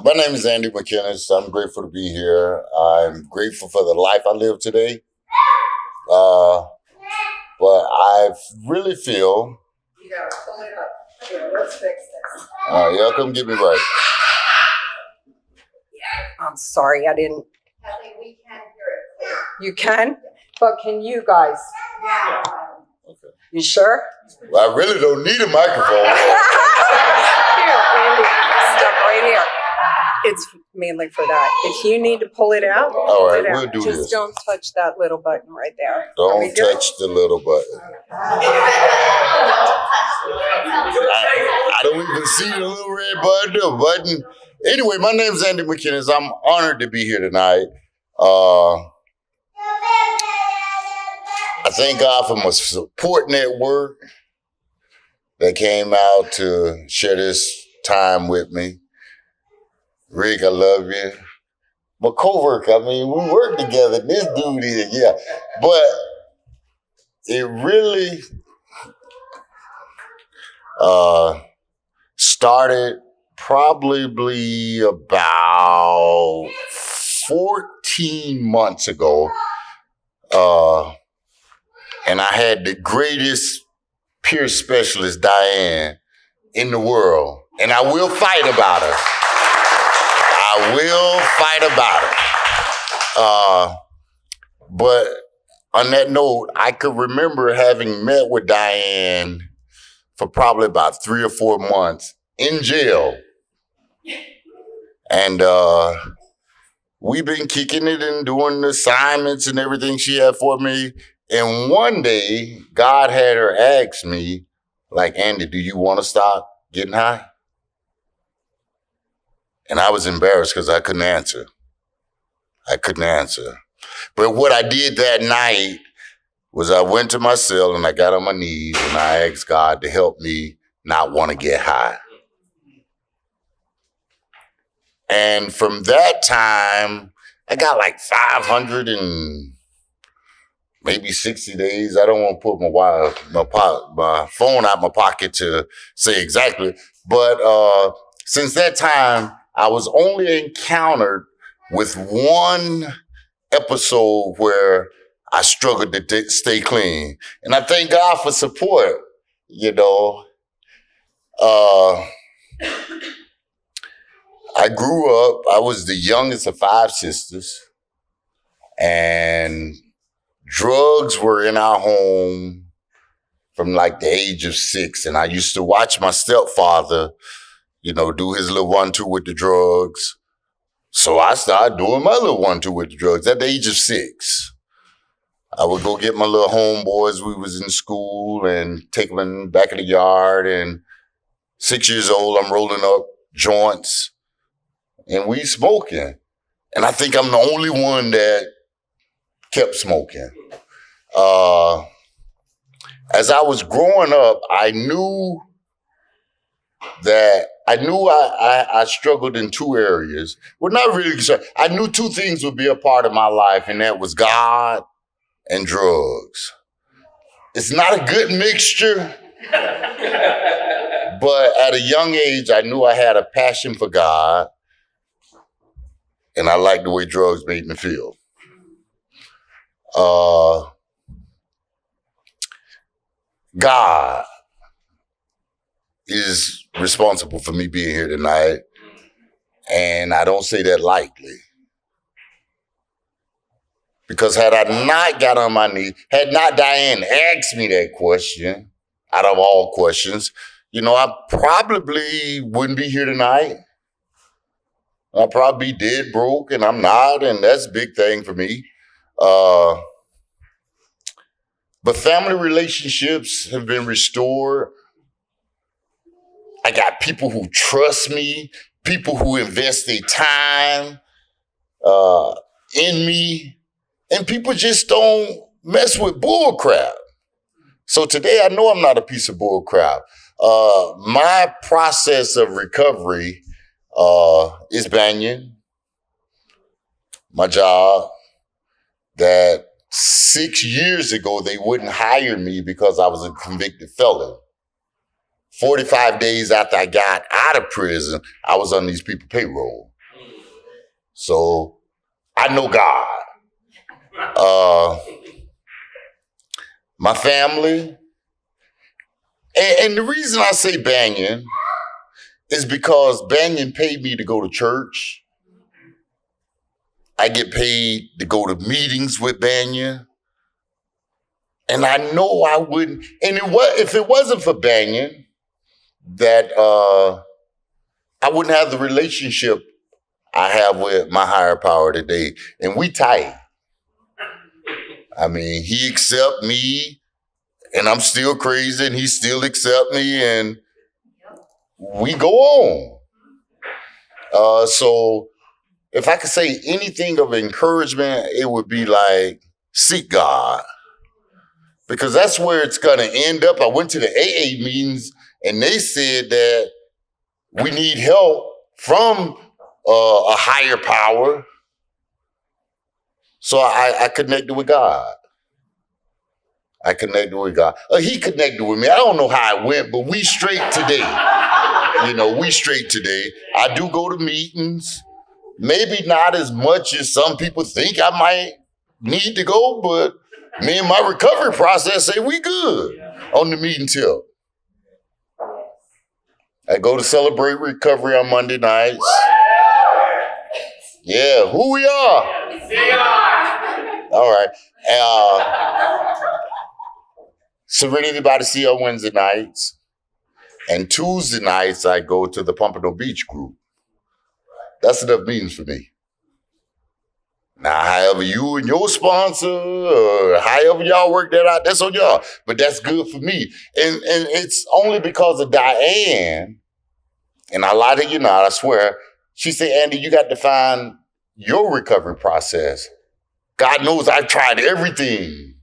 My name is Andy McKinnis. I'm grateful to be here. I'm grateful for the life I live today. But I really feel. You gotta pull it up. Here, let's fix this. Y'all come get me right. I'm sorry, I didn't. Kelly, we can hear it. You can? But can you guys? Yeah. Okay. You sure? Well, I really don't need a microphone. Here, Andy, step right here. It's mainly for that. If you need to pull it out, All right, pull it out. we'll do Just this. don't touch that little button right there. Are we Don't good? touch the little button. I don't even see the little red button. Anyway, my name is Andy McKinnis. I'm honored to be here tonight. I thank God for my support network that came out to share this time with me. Rick, I love you. My coworker, we work together. This dude here, yeah. But it really started probably about 14 months ago. And I had the greatest peer specialist, Diane, in the world. And I will fight about her. But on that note, I could remember having met with Diane for probably about 3 or 4 months in jail. And we've been kicking it and doing the assignments and everything she had for me. And one day, God had her ask me, like, Andy, do you want to stop getting high? And I was embarrassed because I couldn't answer. But what I did that night was I went to my cell and I got on my knees and I asked God to help me not want to get high. And from that time, I got like 500 and maybe 60 days. I don't want to put my phone out my pocket to say exactly. But since that time, I was only encountered with one episode where I struggled to stay clean. And I thank God for support, I grew up, I was the youngest of 5 sisters, and drugs were in our home from like the age of 6. And I used to watch my stepfather, do his little 1-2 with the drugs. So I started doing my little 1-2 with the drugs at the age of 6. I would go get my little homeboys. We was in school and take them back in the yard. And 6 years old, I'm rolling up joints and we smoking. And I think I'm the only one that kept smoking. As I was growing up, I knew I struggled in 2 areas. Well, not really. I knew 2 things would be a part of my life, and that was God and drugs. It's not a good mixture, but at a young age, I knew I had a passion for God, and I liked the way drugs made me feel. God is responsible for me being here tonight, and I don't say that lightly. Because had I not got on my knees, had not Diane asked me that question, out of all questions, I probably wouldn't be here tonight. I'd probably be dead broke, and I'm not, and that's a big thing for me. But family relationships have been restored. I got people who trust me, people who invest their time in me, and people just don't mess with bull crap. So today I know I'm not a piece of bull crap. My process of recovery is Banyan, my job, that 6 years ago they wouldn't hire me because I was a convicted felon. 45 days after I got out of prison, I was on these people's payroll. So I know God. My family. And the reason I say Banyan is because Banyan paid me to go to church. I get paid to go to meetings with Banyan. And I know I wouldn't. And if it wasn't for Banyan, that I wouldn't have the relationship I have with my higher power today. And we tight. I mean, he accept me, and I'm still crazy, and he still accept me, and we go on. So if I could say anything of encouragement, it would be like, seek God. Because that's where it's going to end up. I went to the AA meetings, and they said that we need help from a higher power. So I connected with God. I connected with God. He connected with me. I don't know how it went, but we straight today. We straight today. I do go to meetings. Maybe not as much as some people think I might need to go, but me and my recovery process say we good on the meeting tip. I go to Celebrate Recovery on Monday nights. Yeah, who we are? All right. Serenity by the Sea on Wednesday nights. And Tuesday nights, I go to the Pompano Beach group. That's enough meetings for me. Now, however you and your sponsor, or however y'all work that out, that's on y'all. But that's good for me. And it's only because of Diane, and I lie to you not, I swear. She said, Andy, you got to find your recovery process. God knows I've tried everything.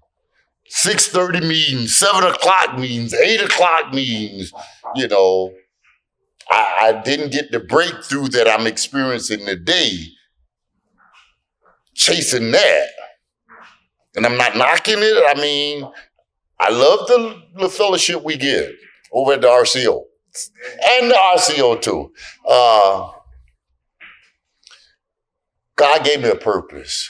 6:30 meetings, 7 o'clock meetings, 8 o'clock meetings. I didn't get the breakthrough that I'm experiencing today chasing that. And I'm not knocking it. I mean, I love the fellowship we get over at the RCO. And the RCO too. God gave me a purpose.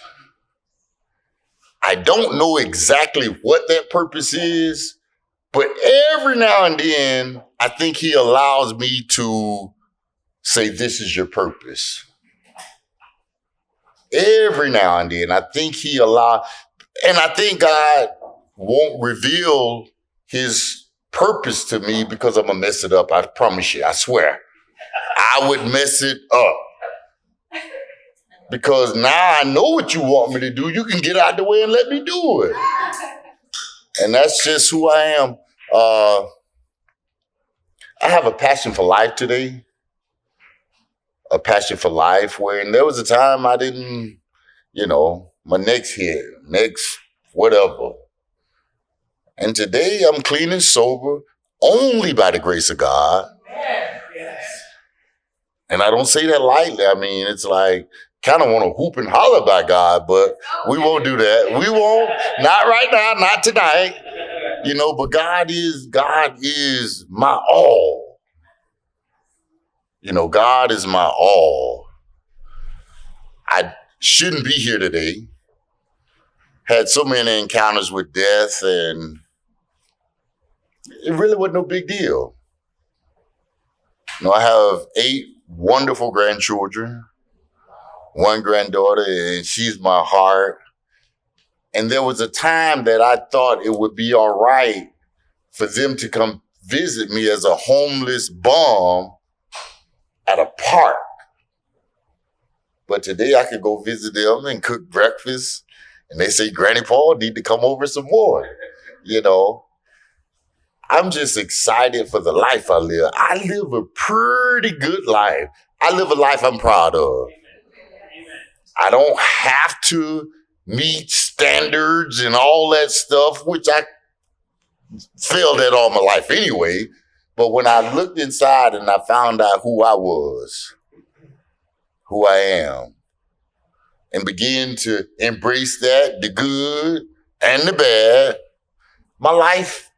I don't know exactly what that purpose is, but every now and then, I think he allows me to say, this is your purpose. Every now and then, I think and I think God won't reveal his purpose to me because I'm going to mess it up. I promise you, I swear. I would mess it up. Because now I know what you want me to do. You can get out the way and let me do it. And that's just who I am. I have a passion for life today. A passion for life and there was a time I didn't, my next hit, next whatever. And today I'm clean and sober only by the grace of God. Yes. And I don't say that lightly. I mean, it's like, kind of want to hoop and holler by God, but we won't do that. We won't. Not right now, not tonight. But God is my all. God is my all. I shouldn't be here today. Had so many encounters with death, and it really wasn't no big deal. I have 8 wonderful grandchildren, 1 granddaughter, and she's my heart. And there was a time that I thought it would be all right for them to come visit me as a homeless bum at a park. But today I could go visit them and cook breakfast. And they say, Granny Paul need to come over some more. I'm just excited for the life I live. I live a pretty good life. I live a life I'm proud of. I don't have to meet standards and all that stuff, which I failed at all my life anyway. But when I looked inside and I found out who I was, who I am, and began to embrace that, the good and the bad, my life,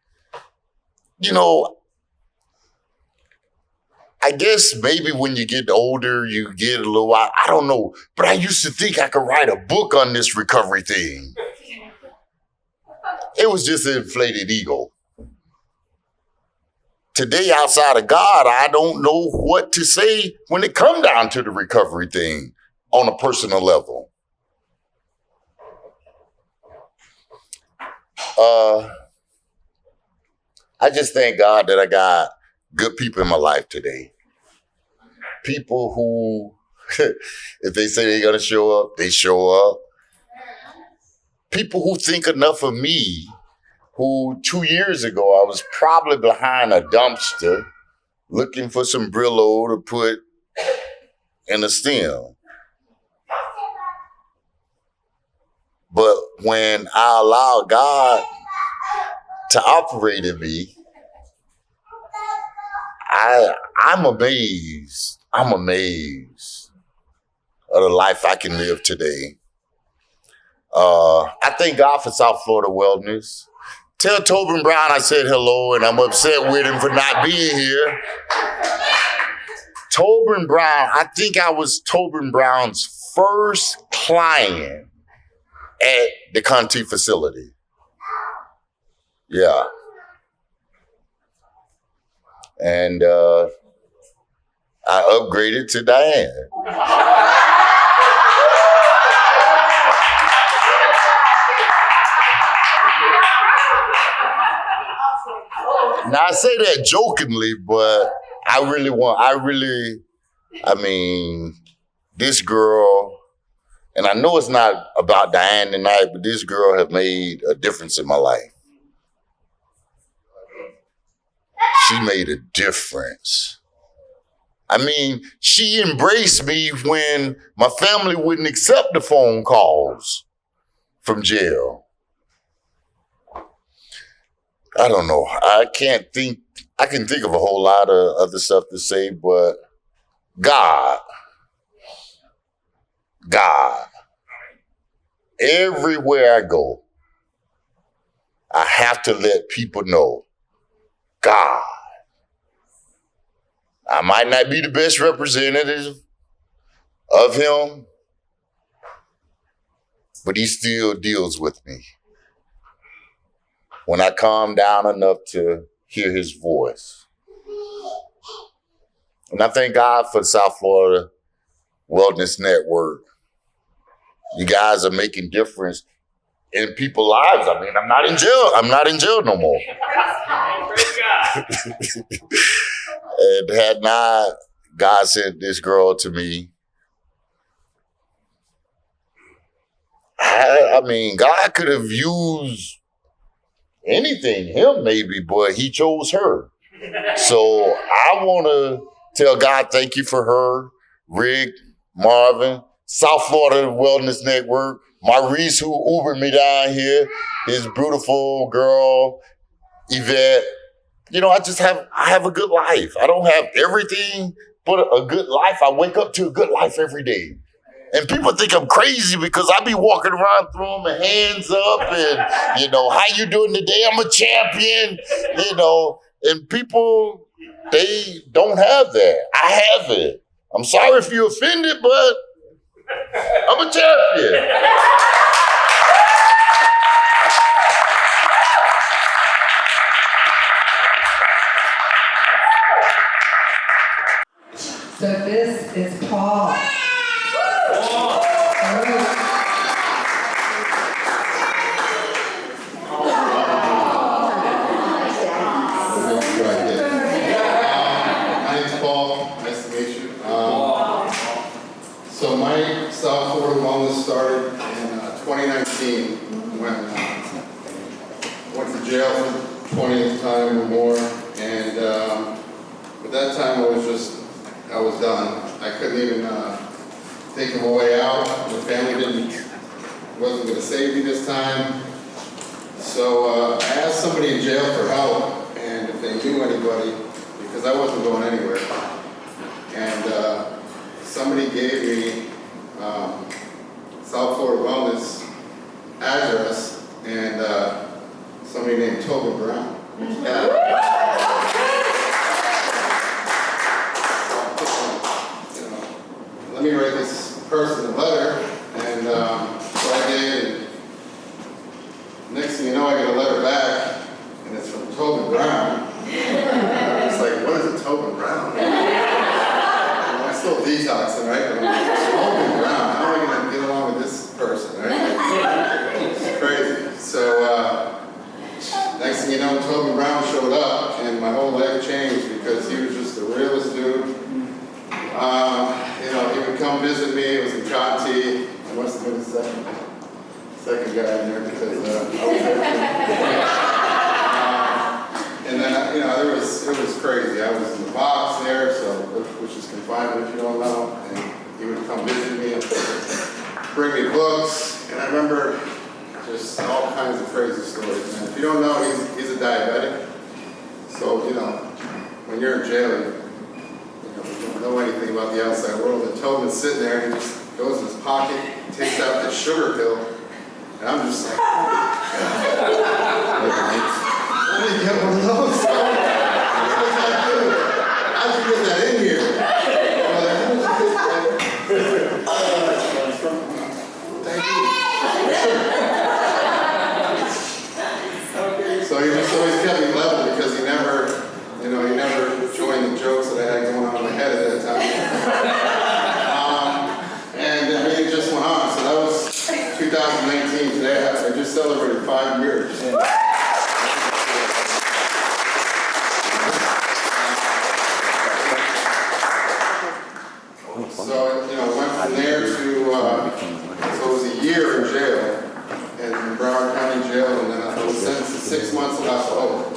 I guess maybe when you get older, you get a little, I don't know. But I used to think I could write a book on this recovery thing. It was just an inflated ego. Today, outside of God, I don't know what to say when it comes down to the recovery thing on a personal level. I just thank God that I got good people in my life today. People who, if they say they're going to show up, they show up. People who think enough of me, who 2 years ago I was probably behind a dumpster looking for some Brillo to put in a stem. But when I allow God to operate in me, I'm amazed. I'm amazed of the life I can live today. I thank God for South Florida Wellness. Tell Tobin Brown I said hello and I'm upset with him for not being here. Tobin Brown, I think I was Tobin Brown's first client at the Conti facility. Yeah. And I upgraded to Diane. Now I say that jokingly, but this girl, and I know it's not about Diane tonight, but this girl has made a difference in my life. She made a difference. I mean, she embraced me when my family wouldn't accept the phone calls from jail. I don't know. I can think of a whole lot of other stuff to say, but God, everywhere I go, I have to let people know God. I might not be the best representative of him, but he still deals with me when I calm down enough to hear his voice. And I thank God for the South Florida Wellness Network. You guys are making difference in people's lives. I mean, I'm not in jail. I'm not in jail no more. And had not God sent this girl to me, I mean, God could have used anything, him maybe, but he chose her. So I want to tell God thank you for her, Rick, Marvin, South Florida Wellness Network, Maurice who Ubered me down here, his beautiful girl, Yvette. You know, I have a good life. I don't have everything, but a good life. I wake up to a good life every day. And people think I'm crazy because I be walking around throwing my hands up and, you know, how you doing today? I'm a champion, you know. And people, they don't have that. I have it. I'm sorry if you're offended, but I'm a champion. So this is Paul. My name's Paul. Nice to meet you. So my South Florida Wellness started in 2019 when I went to jail for the 20th time or more. And at that time I was done. I couldn't even think of a way out. The family wasn't going to save me this time. So I asked somebody in jail for help and if they knew anybody, because I wasn't going anywhere. And somebody gave me South Florida Wellness address and somebody named Tobin Brown. still detoxing, right? But I'm like, smoking around. How am I going to get along with this person, right? It's crazy. So, next thing you know, Toby Brown showed up, and my whole life changed because he was just the realest dude. You know, he would come visit me. It was in Conti. I must have been the second guy in there because I was there. And then, you know, it was crazy. I was in the box there, so which is confinement if you don't know. And he would come visit me and bring me books. And I remember just all kinds of crazy stories. And if you don't know, he's a diabetic. So, you know, when you're in jail, you don't know anything about the outside world. And Tobin's sitting there and he just goes in his pocket, takes out this sugar pill. And I'm just like, I didn't get one of those. How'd you get that in here? Thank you. So he just always kept me level because he never joined the jokes that I had going on in my head at that time. And I mean, it just went on. So that was 2019. Today I just celebrated 5 years. So, you know, went from there to, so it was a year in jail, in Broward County Jail, and then I was sentenced to 6 months of hospital.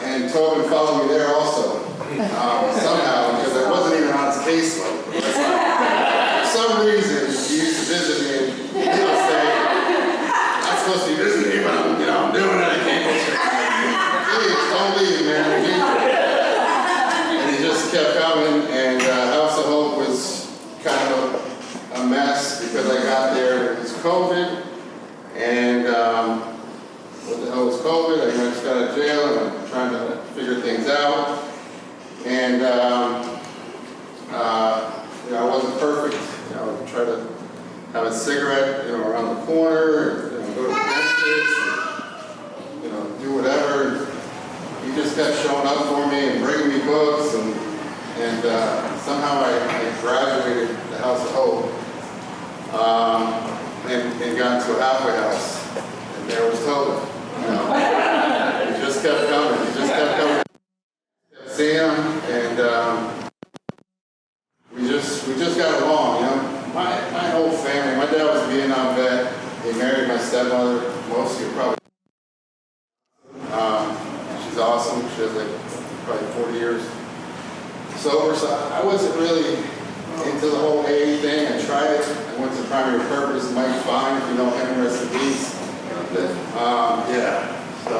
And Tobin followed me there also, somehow, because I wasn't even on his caseload. For some reason, he used to visit me, and he would say, I'm supposed to be visiting you, but I'm doing it, I can't go straight. Please, don't leave, man. And he just kept coming, and House of Hope was kind of a mess because I got there, it was COVID, and what the hell was COVID? I just got out of jail, and I'm trying to figure things out, and you know, I wasn't perfect. You know, I tried to have a cigarette, you know, around the corner, and, go to the dentist, and, you know, do whatever. He just kept showing up for me and bringing me books, and somehow I graduated the House of Hope and got into a halfway house, and there was Tobin. You know, he just kept coming. He just kept coming. Kept seeing him, and we just got along. You know, my whole family. My dad was a Vietnam vet. He married my stepmother. Most of you probably. She's awesome. She has like probably 40 years sober, so I wasn't really into the whole AA thing. I tried it. I went to Primary Purpose, Mike Fine, if you know him, rest in peace. Yeah, so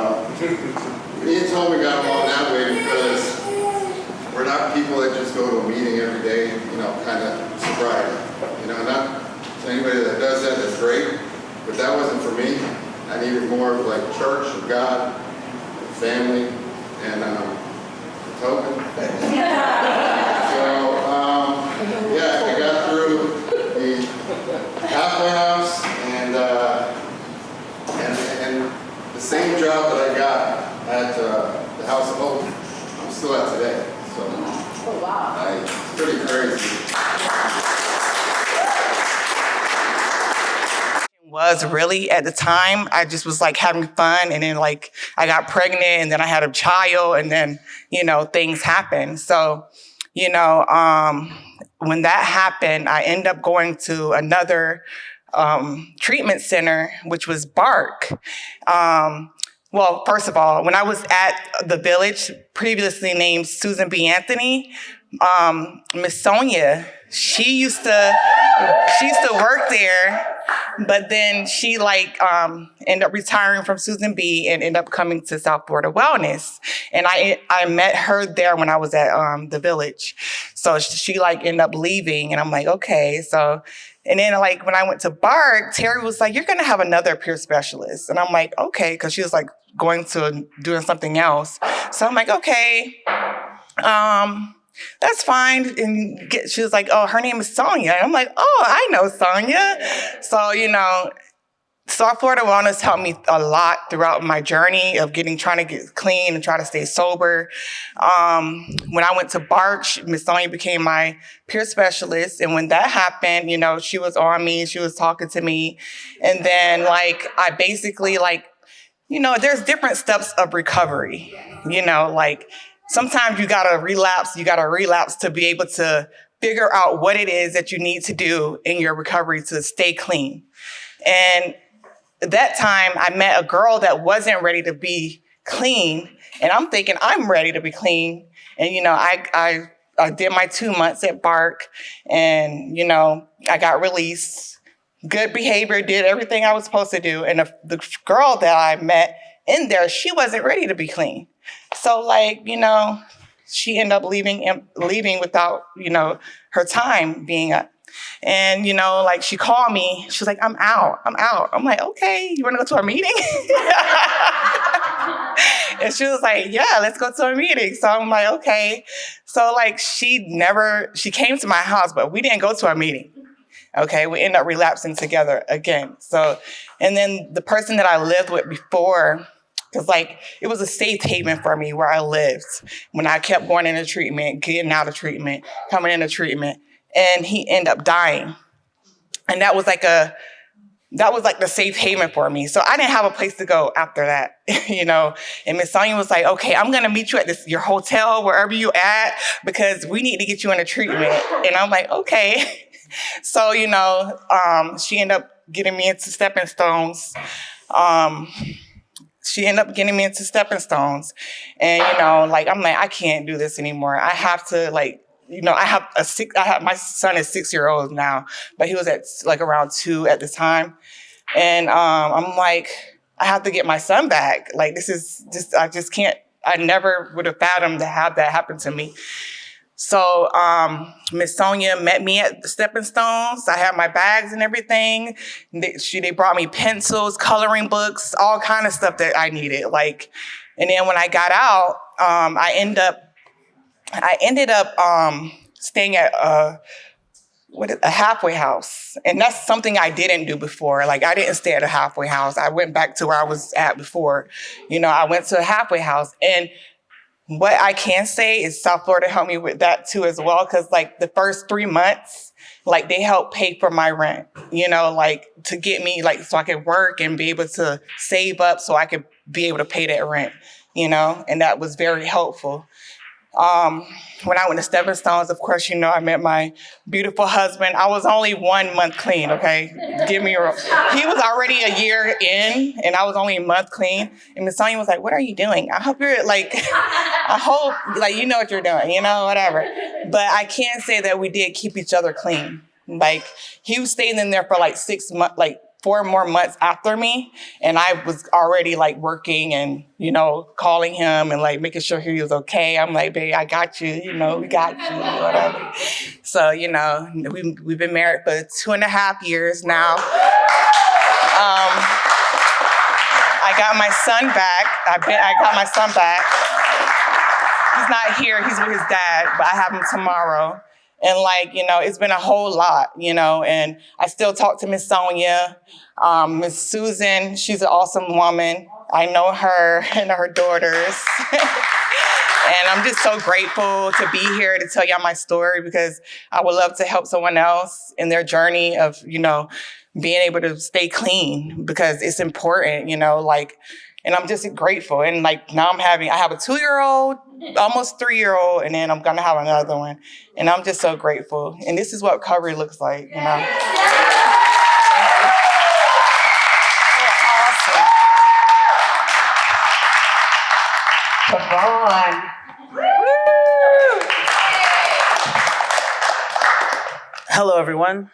me and Toby got along that way because we're not people that just go to a meeting every day, you know, kind of sobriety. You know, not to anybody that does that, that's great, but that wasn't for me. I needed more of like church and God, and family, and Tobin. So, yeah, I got through the halfway house and the same job that I got at the House of Hope, I'm still at today. So, oh, wow. It's pretty crazy. Was really at the time, I just was like having fun, and then like I got pregnant, and then I had a child, and then, you know, things happened. So, you know, when that happened, I ended up going to another treatment center, which was Bark. Well, first of all, when I was at the Village, previously named Susan B. Anthony, Miss Sonia, she used to work there, but then she ended up retiring from Susan B. and ended up coming to South Florida Wellness. And I met her there when I was at the Village. So she ended up leaving, and I'm like, okay. So, and then when I went to Bark, Terry was like, you're gonna have another peer specialist. And I'm like, okay, because she was going to doing something else. So I'm like, okay. That's fine. And she was like, oh, her name is Sonia. And I'm like, oh, I know Sonia. So, you know, South Florida Wellness helped me a lot throughout my journey of trying to get clean and try to stay sober. When I went to BARC, Miss Sonia became my peer specialist. And when that happened, she was on me, she was talking to me. And then I basically there's different steps of recovery, sometimes you gotta relapse to be able to figure out what it is that you need to do in your recovery to stay clean. And at that time, I met a girl that wasn't ready to be clean. And I'm thinking, I'm ready to be clean. And, I did my 2 months at BARC and, I got released. Good behavior, did everything I was supposed to do. And the girl that I met in there, she wasn't ready to be clean. So, she ended up leaving without, her time being up. And, she called me. She was like, I'm out. I'm like, okay, you want to go to our meeting? And she was like, yeah, let's go to a meeting. So I'm like, okay. So, she came to my house, but we didn't go to our meeting. Okay, we ended up relapsing together again. So, and then the person that I lived with before, because it was a safe haven for me where I lived when I kept going into treatment, getting out of treatment, coming into treatment. And he ended up dying. And that was the safe haven for me. So I didn't have a place to go after that, And Miss Sonia was like, okay, I'm going to meet you at your hotel, wherever you at, because we need to get you into treatment. And I'm like, okay. So, she ended up getting me into stepping stones. And, I'm like, I can't do this anymore. I have to my son is 6-year-old now, but he was at around 2 at the time. And I'm like, I have to get my son back. This is just, I just can't, I never would have fathomed to have that happen to me. So Miss Sonia met me at the Stepping Stones. I had my bags and everything. They brought me pencils, coloring books, all kind of stuff that I needed. And then when I got out, I ended up staying at a halfway house. And that's something I didn't do before. I didn't stay at a halfway house. I went back to where I was at before. I went to a halfway house. And what I can say is South Florida helped me with that too as well. Because the first 3 months, they helped pay for my rent, to get me so I could work and be able to save up so I could be able to pay that rent, and that was very helpful. When I went to Stepping Stones, of course, I met my beautiful husband. I was only 1 month clean, okay? Give me a... He was already a year in, and I was only a month clean. And Miss Sonia was like, what are you doing? I hope you're, I hope, you know what you're doing, whatever. But I can say that we did keep each other clean. He was staying in there for 6 months, 4 more months after me. And I was already working and, calling him and making sure he was okay. I'm like, babe, I got you, we got you, whatever. So, we've been married for 2.5 years now. I got my son back. I got my son back. He's not here, he's with his dad, but I have him tomorrow. And it's been a whole lot, and I still talk to Miss Sonia, Miss Susan. She's an awesome woman. I know her and her daughters. And I'm just so grateful to be here to tell y'all my story because I would love to help someone else in their journey of, being able to stay clean because it's important, and I'm just grateful. And now I have a 2-year-old, almost 3-year-old, and then I'm gonna have another one. And I'm just so grateful. And this is what recovery looks like, Awesome. Come on. Hello, everyone.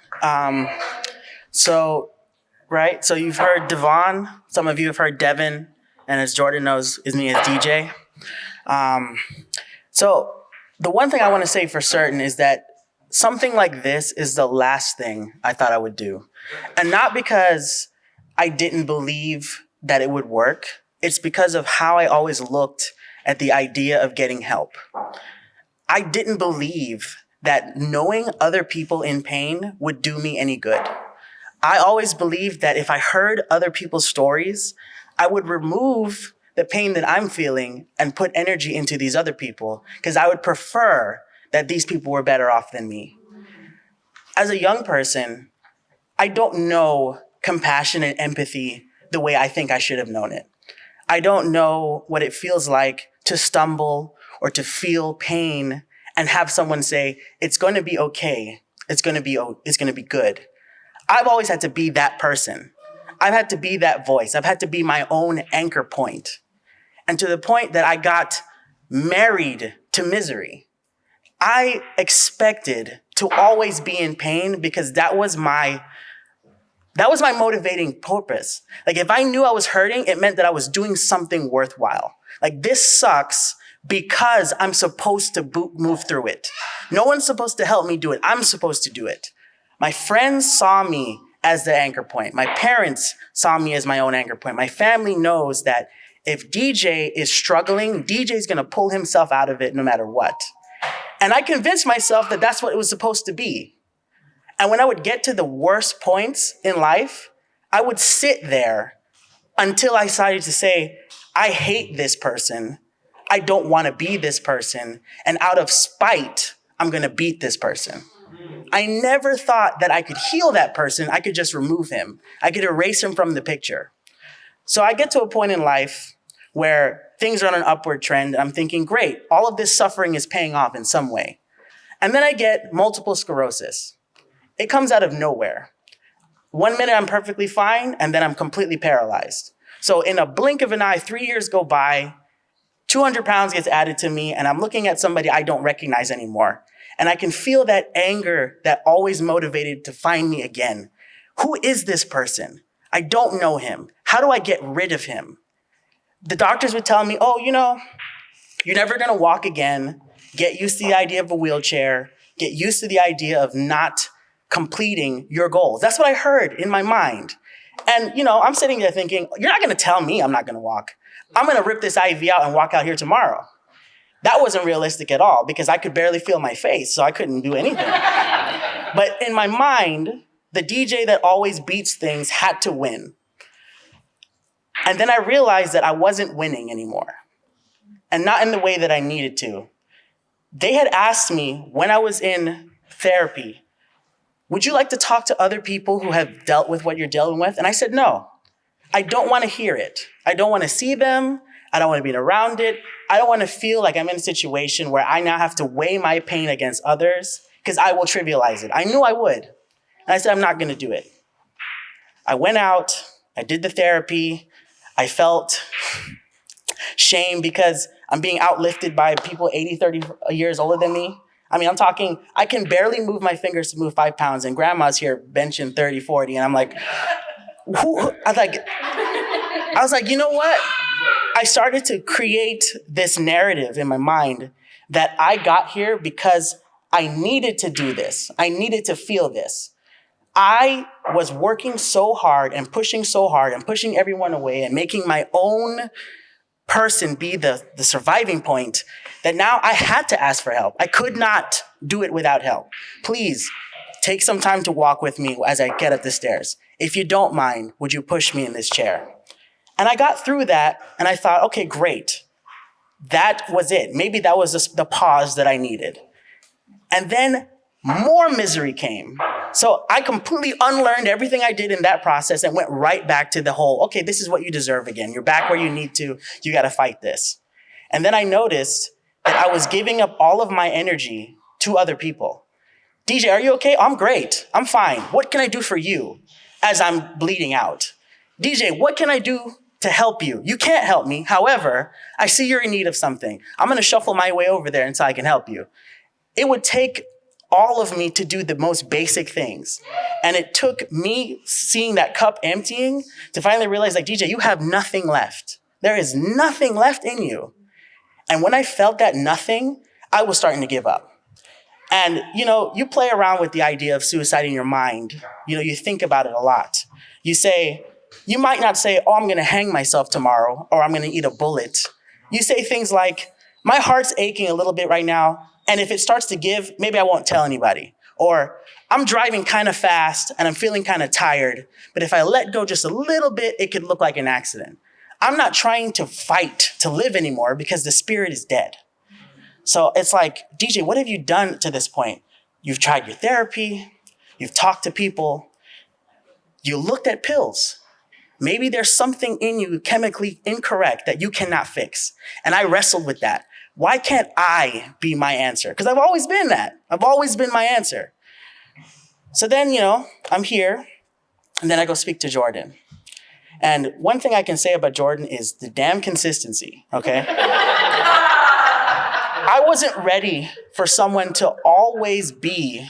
So you've heard Devon. Some of you have heard Devin. And as Jordan knows, is me as DJ. So the one thing I want to say for certain is that something like this is the last thing I thought I would do. And not because I didn't believe that it would work. It's because of how I always looked at the idea of getting help. I didn't believe that knowing other people in pain would do me any good. I always believed that if I heard other people's stories, I would remove the pain that I'm feeling and put energy into these other people because I would prefer that these people were better off than me. As a young person, I don't know compassion and empathy the way I think I should have known it. I don't know what it feels like to stumble or to feel pain and have someone say, it's going to be okay. It's going to be good. I've always had to be that person. I've had to be that voice. I've had to be my own anchor point. And to the point that I got married to misery. I expected to always be in pain because that was my motivating purpose. Like if I knew I was hurting, it meant that I was doing something worthwhile. Like this sucks because I'm supposed to move through it. No one's supposed to help me do it. I'm supposed to do it. My friends saw me as the anchor point. My parents saw me as my own anchor point. My family knows that if DJ is struggling, DJ's gonna pull himself out of it no matter what. And I convinced myself that that's what it was supposed to be. And when I would get to the worst points in life, I would sit there until I decided to say, I hate this person. I don't want to be this person. And out of spite, I'm going to beat this person. I never thought that I could heal that person. I could just remove him. I could erase him from the picture. So I get to a point in life where things are on an upward trend. I'm thinking, great, all of this suffering is paying off in some way. And then I get multiple sclerosis. It comes out of nowhere. 1 minute I'm perfectly fine, and then I'm completely paralyzed. So in a blink of an eye, 3 years go by, 200 pounds gets added to me, and I'm looking at somebody I don't recognize anymore. And I can feel that anger that always motivated to find me again. Who is this person? I don't know him. How do I get rid of him? The doctors would tell me, oh, you're never gonna walk again. Get used to the idea of a wheelchair. Get used to the idea of not completing your goals. That's what I heard in my mind. And, I'm sitting there thinking, you're not going to tell me I'm not going to walk. I'm going to rip this IV out and walk out here tomorrow. That wasn't realistic at all because I could barely feel my face, so I couldn't do anything. But in my mind, the DJ that always beats things had to win. And then I realized that I wasn't winning anymore, and not in the way that I needed to. They had asked me when I was in therapy, would you like to talk to other people who have dealt with what you're dealing with? And I said, no, I don't want to hear it. I don't want to see them. I don't want to be around it. I don't want to feel like I'm in a situation where I now have to weigh my pain against others because I will trivialize it. I knew I would. And I said, I'm not going to do it. I went out. I did the therapy. I felt shame because I'm being outlifted by people 80, 30 years older than me. I mean, I'm talking, I can barely move my fingers to move 5 pounds, and grandma's here benching 30, 40, and I'm like, I was like, you know what? I started to create this narrative in my mind that I got here because I needed to do this. I needed to feel this. I was working so hard and pushing everyone away and making my own person be the surviving point that now I had to ask for help. I could not do it without help. Please take some time to walk with me as I get up the stairs. If you don't mind, would you push me in this chair? And I got through that and I thought, okay, great. That was it. Maybe that was the pause that I needed. And then more misery came. So I completely unlearned everything I did in that process and went right back to the whole, okay, this is what you deserve again. You're back where you need to. You got to fight this. And then I noticed that I was giving up all of my energy to other people. DJ, are you okay? I'm great. I'm fine. What can I do for you as I'm bleeding out? DJ, what can I do to help you? You can't help me. However, I see you're in need of something. I'm going to shuffle my way over there until I can help you. It would take all of me to do the most basic things. And it took me seeing that cup emptying to finally realize, like, DJ, you have nothing left. There is nothing left in you. And when I felt that nothing, I was starting to give up. And, you play around with the idea of suicide in your mind. You think about it a lot. You might not say, oh, I'm going to hang myself tomorrow, or I'm going to eat a bullet. You say things like, my heart's aching a little bit right now. And if it starts to give, maybe I won't tell anybody. Or I'm driving kind of fast and I'm feeling kind of tired, but if I let go just a little bit, it could look like an accident. I'm not trying to fight to live anymore because the spirit is dead. So it's like, DJ, what have you done to this point? You've tried your therapy, you've talked to people, you looked at pills. Maybe there's something in you chemically incorrect that you cannot fix. And I wrestled with that. Why can't I be my answer? Because I've always been that. I've always been my answer. So then, I'm here, and then I go speak to Jordan. And one thing I can say about Jordan is the damn consistency, okay? I wasn't ready for someone to always be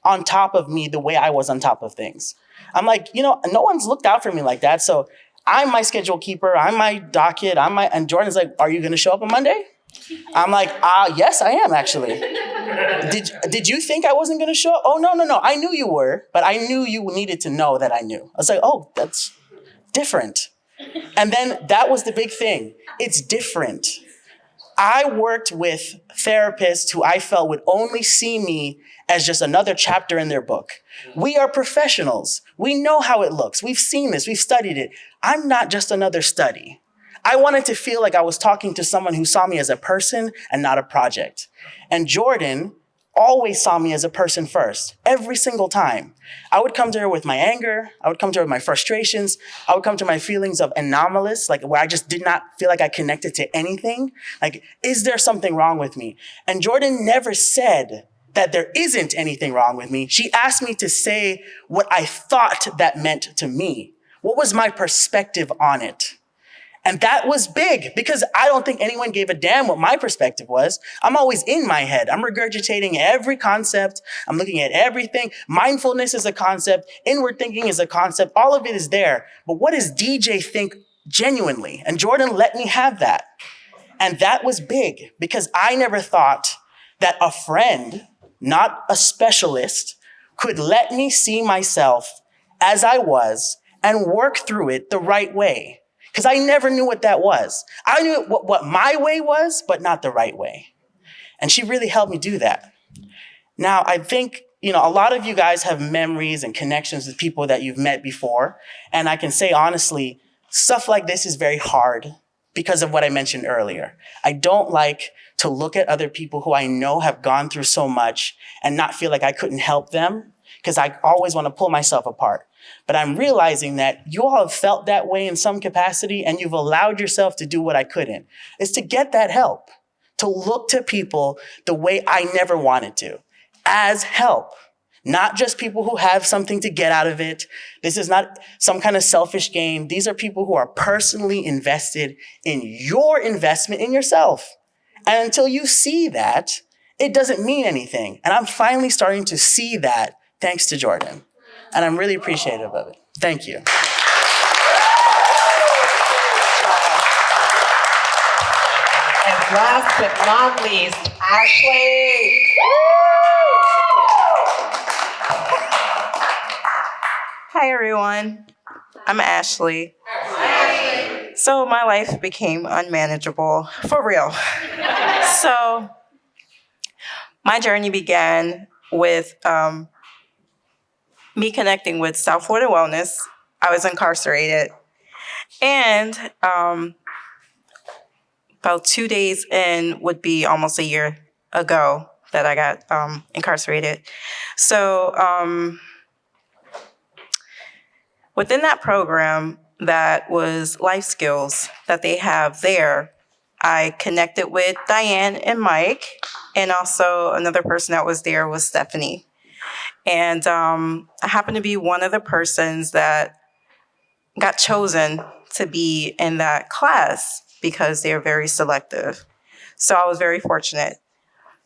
on top of me the way I was on top of things. I'm like, no one's looked out for me like that. So I'm my schedule keeper. I'm my docket. And Jordan's like, are you going to show up on Monday? I'm like, yes, I am actually. Did you think I wasn't going to show up? Oh, no. I knew you were, but I knew you needed to know that I knew. I was like, oh, that's different. And then that was the big thing. It's different. I worked with therapists who I felt would only see me as just another chapter in their book. We are professionals. We know how it looks. We've seen this. We've studied it. I'm not just another study. I wanted to feel like I was talking to someone who saw me as a person and not a project. And Jordan always saw me as a person first, every single time. I would come to her with my anger. I would come to her with my frustrations. I would come to my feelings of anomalous, like where I just did not feel like I connected to anything. Like, is there something wrong with me? And Jordan never said that there isn't anything wrong with me. She asked me to say what I thought that meant to me. What was my perspective on it? And that was big because I don't think anyone gave a damn what my perspective was. I'm always in my head. I'm regurgitating every concept. I'm looking at everything. Mindfulness is a concept. Inward thinking is a concept. All of it is there. But what does DJ think genuinely? And Jordan let me have that. And that was big because I never thought that a friend, not a specialist, could let me see myself as I was and work through it the right way. Because I never knew what that was. I knew what my way was, but not the right way. And she really helped me do that. Now, I think, a lot of you guys have memories and connections with people that you've met before. And I can say honestly, stuff like this is very hard because of what I mentioned earlier. I don't like to look at other people who I know have gone through so much and not feel like I couldn't help them because I always want to pull myself apart. But I'm realizing that you all have felt that way in some capacity and you've allowed yourself to do what I couldn't. Is to get that help, to look to people the way I never wanted to, as help. Not just people who have something to get out of it. This is not some kind of selfish game. These are people who are personally invested in your investment in yourself. And until you see that, it doesn't mean anything. And I'm finally starting to see that thanks to Jordan. And I'm really appreciative of it. Thank you. And last but not least, Ashley. Hi, everyone. I'm Ashley. So my life became unmanageable, for real. So my journey began with me connecting with Sfwn Wellness. I was incarcerated. And about 2 days in would be almost a year ago that I got incarcerated. So within that program that was life skills that they have there, I connected with Diane and Mike, and also another person that was there was Stephanie. And I happened to be one of the persons that got chosen to be in that class because they're very selective. So I was very fortunate.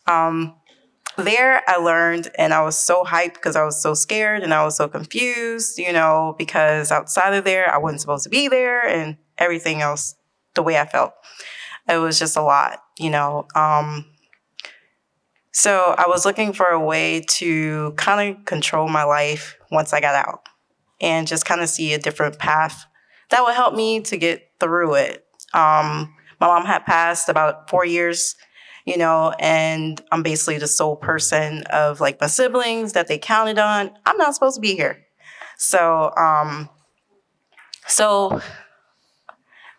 There I learned, and I was so hyped because I was so scared and I was so confused, because outside of there, I wasn't supposed to be there and everything else the way I felt. It was just a lot, So I was looking for a way to kind of control my life once I got out and just kind of see a different path that would help me to get through it. My mom had passed about 4 years and I'm basically the sole person of like my siblings that they counted on. I'm not supposed to be here. So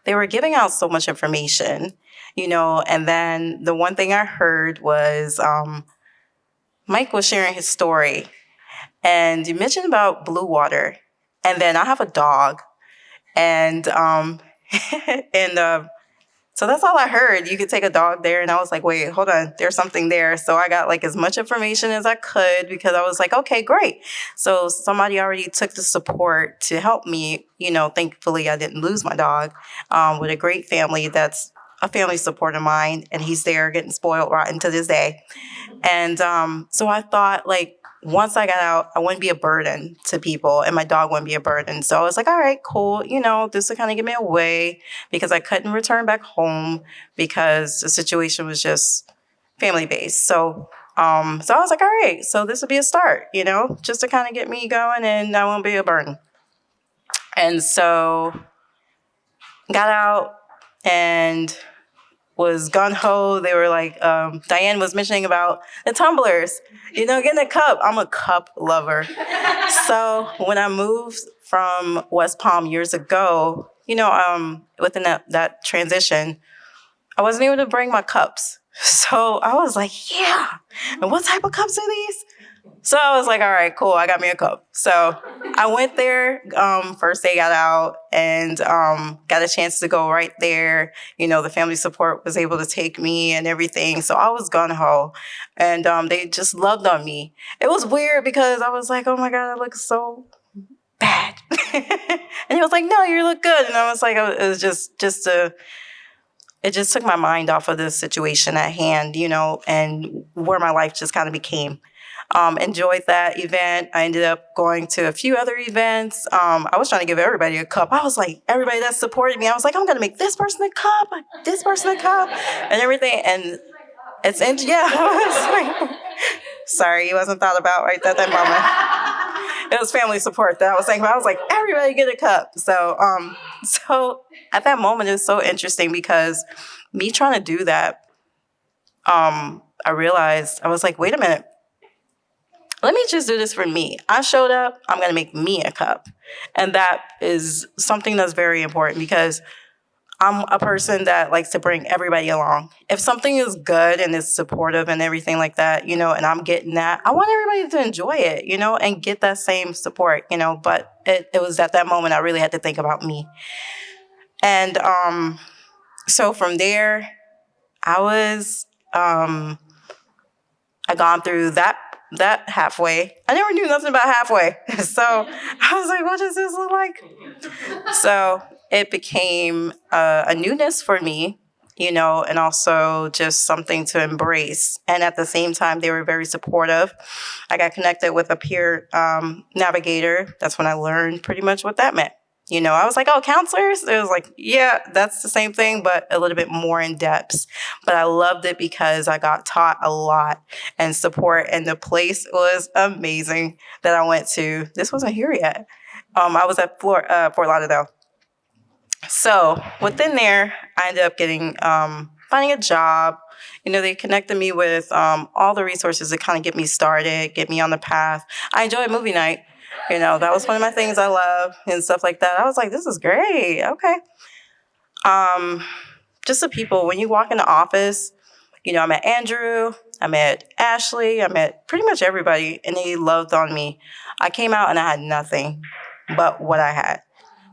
they were giving out so much information, and then the one thing I heard was Mike was sharing his story, and you mentioned about blue water, and then I have a dog, and and so that's all I heard. You could take a dog there, and I was like, wait, hold on, there's something there. So I got like as much information as I could because I was like, okay, great. So somebody already took the support to help me. Thankfully I didn't lose my dog, with a great family that's a family support of mine, and he's there getting spoiled rotten to this day. And so I thought, like, once I got out, I wouldn't be a burden to people, and my dog wouldn't be a burden. So I was like, all right, cool. This will kind of give me away because I couldn't return back home because the situation was just family based. So I was like, all right, so this will be a start, just to kind of get me going, and I won't be a burden. And so got out and was gung-ho. They were like, Diane was mentioning about the tumblers, getting a cup. I'm a cup lover. So when I moved from West Palm years ago, within that transition, I wasn't able to bring my cups. So I was like, yeah. And what type of cups are these? So I was like, all right, cool. I got me a cup. So I went there, first day got out, and got a chance to go right there. The family support was able to take me and everything. So I was gung-ho, and they just loved on me. It was weird because I was like, oh my God, I look so bad. And he was like, no, you look good. And I was like, it was it just took my mind off of the situation at hand, and where my life just kind of became. Enjoyed that event. I ended up going to a few other events. I was trying to give everybody a cup. I was like, everybody that supported me, I was like, I'm going to make this person a cup, this person a cup, and everything. And I was like, sorry, it wasn't thought about right at that moment. It was family support that I was saying, but I was like, everybody get a cup. So at that moment, it was so interesting because me trying to do that, I realized, I was like, wait a minute. Let me just do this for me. I showed up, I'm going to make me a cup. And that is something that's very important because I'm a person that likes to bring everybody along. If something is good and is supportive and everything like that, and I'm getting that, I want everybody to enjoy it, and get that same support, but it was at that moment I really had to think about me. And so from there, I gone through that halfway. I never knew nothing about halfway. So I was like, what does this look like? So it became a newness for me, and also just something to embrace. And at the same time, they were very supportive. I got connected with a peer navigator. That's when I learned pretty much what that meant. I was like, oh, counselors? It was like, yeah, that's the same thing, but a little bit more in depth. But I loved it because I got taught a lot and support, and the place was amazing that I went to. This wasn't here yet. I was at Fort Lauderdale. So within there, I ended up finding a job. They connected me with all the resources to kind of get me started, get me on the path. I enjoyed movie night. That was one of my things I love and stuff like that. I was like, this is great. Okay. Just the people, when you walk in the office, I met Andrew, I met Ashley, I met pretty much everybody, and they loved on me. I came out and I had nothing but what I had.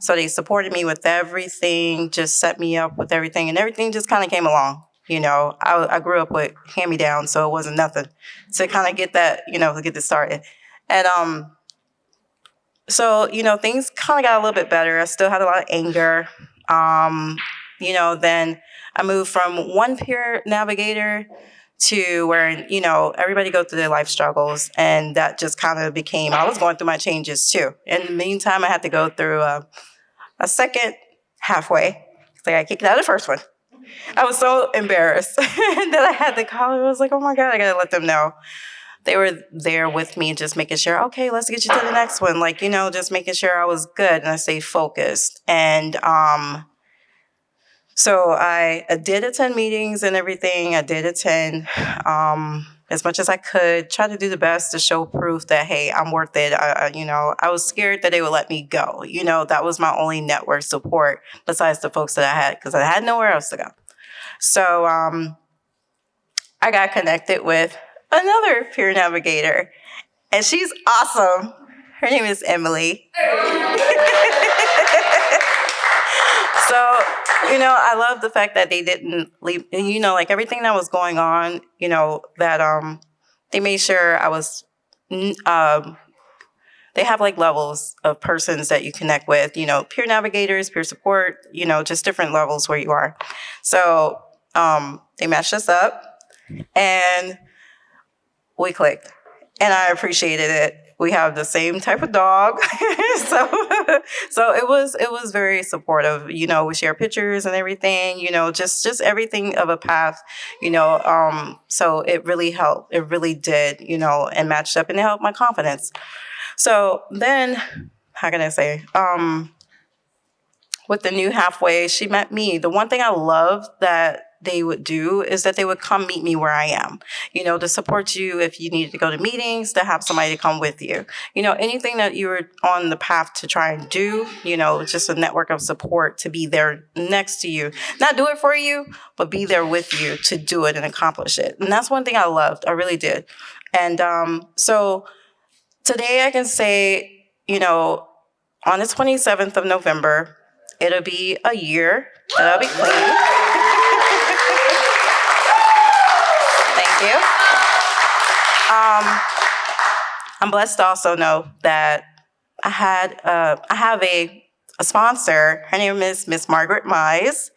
So they supported me with everything, just set me up with everything, and everything just kind of came along. I grew up with hand-me-downs, so it wasn't nothing to kind of get that, to get this started. And so, things kind of got a little bit better. I still had a lot of anger. Then I moved from one peer navigator to where, everybody go through their life struggles. And that just kind of became, I was going through my changes too. In the meantime, I had to go through a second halfway. So I kicked out of the first one. I was so embarrassed that I had to call. I was like, oh my God, I got to let them know. They were there with me, just making sure, okay, let's get you to the next one. Like, just making sure I was good and I stayed focused. And So I did attend meetings and everything. I did attend as much as I could, try to do the best to show proof that, hey, I'm worth it. I was scared that they would let me go. That was my only network support besides the folks that I had, because I had nowhere else to go. So I got connected with another peer navigator, and she's awesome. Her name is Emily. So, I love the fact that they didn't leave, like everything that was going on, that they made sure I was, they have like levels of persons that you connect with, peer navigators, peer support, just different levels where you are. So they matched us up and we clicked, and I appreciated it. We have the same type of dog. so it was very supportive. We share pictures and everything, just everything of a path, so it really helped. It really did, and matched up, and it helped my confidence. So then, how can I say, with the new halfway, she met me. The one thing I loved that they would do is that they would come meet me where I am, to support you if you needed to go to meetings, to have somebody to come with you. Anything that you were on the path to try and do, just a network of support to be there next to you. Not do it for you, but be there with you to do it and accomplish it. And that's one thing I loved. I really did. And so today I can say, on the 27th of November, it'll be a year that I'll be clean. Thank you. I'm blessed to also know that I have a sponsor. Her name is Miss Margaret Mize,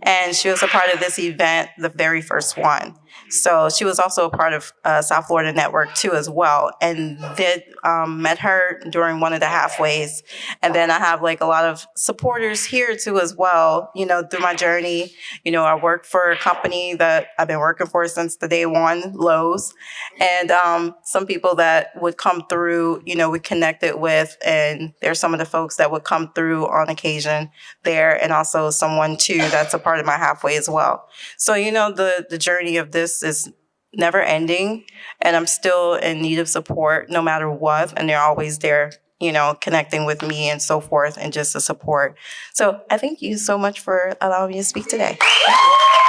and she was a part of this event, the very first one. So she was also a part of South Florida Network too as well, and did met her during one of the halfways. And then I have like a lot of supporters here too as well, through my journey. I work for a company that I've been working for since the day one, Lowe's. And some people that would come through, we connected with, and there's some of the folks that would come through on occasion there, and also someone too that's a part of my halfway as well. So, the journey of this is never ending, and I'm still in need of support no matter what, and they're always there, connecting with me and so forth, and just the support. So I thank you so much for allowing me to speak today. Thank you.